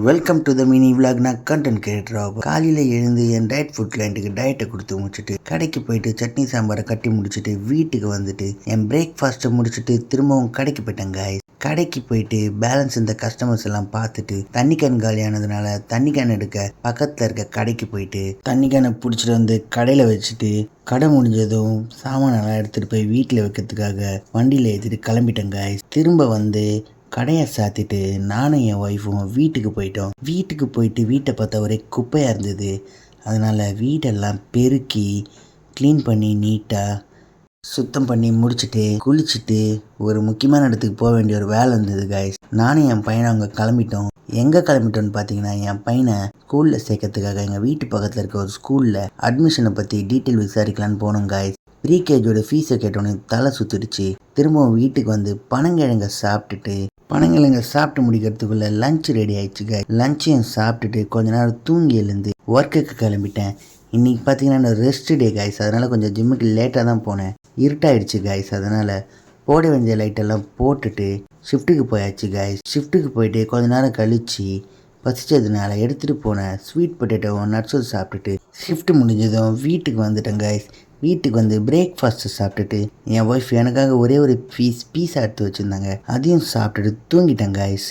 Welcome to the mini vlog. நான் content creator. காலையில் எழுந்து என் டயட் ஃபுட் கிளைண்ட்டுக்கு டயட்டை கொடுத்து முடிச்சுட்டு கடைக்கு போயிட்டு சட்னி சாம்பாரை கட்டி முடிச்சுட்டு வீட்டுக்கு வந்துட்டு என் பிரேக்ஃபாஸ்ட்டை முடிச்சுட்டு திரும்பவும் கடைக்கு போயிட்டேன் காய்ஸ். கடைக்கு போயிட்டு பேலன்ஸ் இந்த கஸ்டமர்ஸ் எல்லாம் பார்த்துட்டு தண்ணி கேன் காலியானதுனால தண்ணி கேன் எடுக்க பக்கத்தில் இருக்க கடைக்கு போயிட்டு தண்ணி கேனை பிடிச்சிட்டு வந்து கடையில் வச்சுட்டு கடை முடிஞ்சதும் சாமானெல்லாம் எடுத்துகிட்டு போய் வீட்டில் வைக்கிறதுக்காக வண்டியில் ஏற்றிட்டு கிளம்பிட்டேன் காய்ஸ். திரும்ப வந்து கடையை சாத்திட்டு நானும் என் ஒய்ஃபும் வீட்டுக்கு போயிட்டோம். வீட்டுக்கு போயிட்டு வீட்டை பார்த்தா ஒரே குப்பையாக இருந்தது. அதனால் வீடெல்லாம் பெருக்கி க்ளீன் பண்ணி நீட்டாக சுத்தம் பண்ணி முடிச்சுட்டு குளிச்சுட்டு ஒரு முக்கியமான இடத்துக்கு போக வேண்டிய ஒரு வேலை இருந்தது காய்ஸ். நானும் என் பையனை அங்கே கிளம்பிட்டோம். எங்கே கிளம்பிட்டோன்னு பார்த்தீங்கன்னா என் பையனை ஸ்கூலில் சேர்க்கறதுக்காக எங்கள் வீட்டு பக்கத்தில் இருக்க ஒரு ஸ்கூலில் அட்மிஷனை பற்றி டீட்டெயில் விசாரிக்கலான்னு போனோம் காய்ஸ். ப்ரீகேஜோட ஃபீஸை கேட்டோன்னே தலை சுற்றிடுச்சு. திரும்பவும் வீட்டுக்கு வந்து பனங்கிழங்க சாப்பிட்டு முடிக்கிறதுக்குள்ளே லஞ்ச் ரெடி ஆயிடுச்சு காய். லஞ்சையும் சாப்பிட்டுட்டு கொஞ்ச நேரம் தூங்கி எழுந்து ஒர்க்குக்கு கிளம்பிட்டேன். இன்றைக்கி பார்த்தீங்கன்னா ரெஸ்ட் டே காய்ஸ். அதனால் கொஞ்சம் ஜிம்முக்கு லேட்டாக தான் போனேன். இருட்டாயிடுச்சு காய்ஸ். அதனால் போட வேண்டிய லைட்டெல்லாம் போட்டுட்டு ஷிஃப்ட்டுக்கு போயாச்சு காய்ஸ். ஷிஃப்ட்டுக்கு போயிட்டு கொஞ்ச நேரம் கழித்து பசிச்சதுனால எடுத்துகிட்டு போனேன் ஸ்வீட் பொட்டேட்டோவும் நட்ஸும் சாப்பிட்டுட்டு ஷிஃப்ட்டு முடிஞ்சதும் வீட்டுக்கு வந்துட்டேன் காய்ஸ். வீட்டுக்கு வந்து பிரேக்ஃபாஸ்ட்டு சாப்பிட்டுட்டு என் ஒய்ஃப் எனக்காக ஒரே ஒரு பீஸா எடுத்து வச்சுருந்தாங்க. அதையும் சாப்பிட்டுட்டு தூங்கிட்டேன் காய்ஸ்.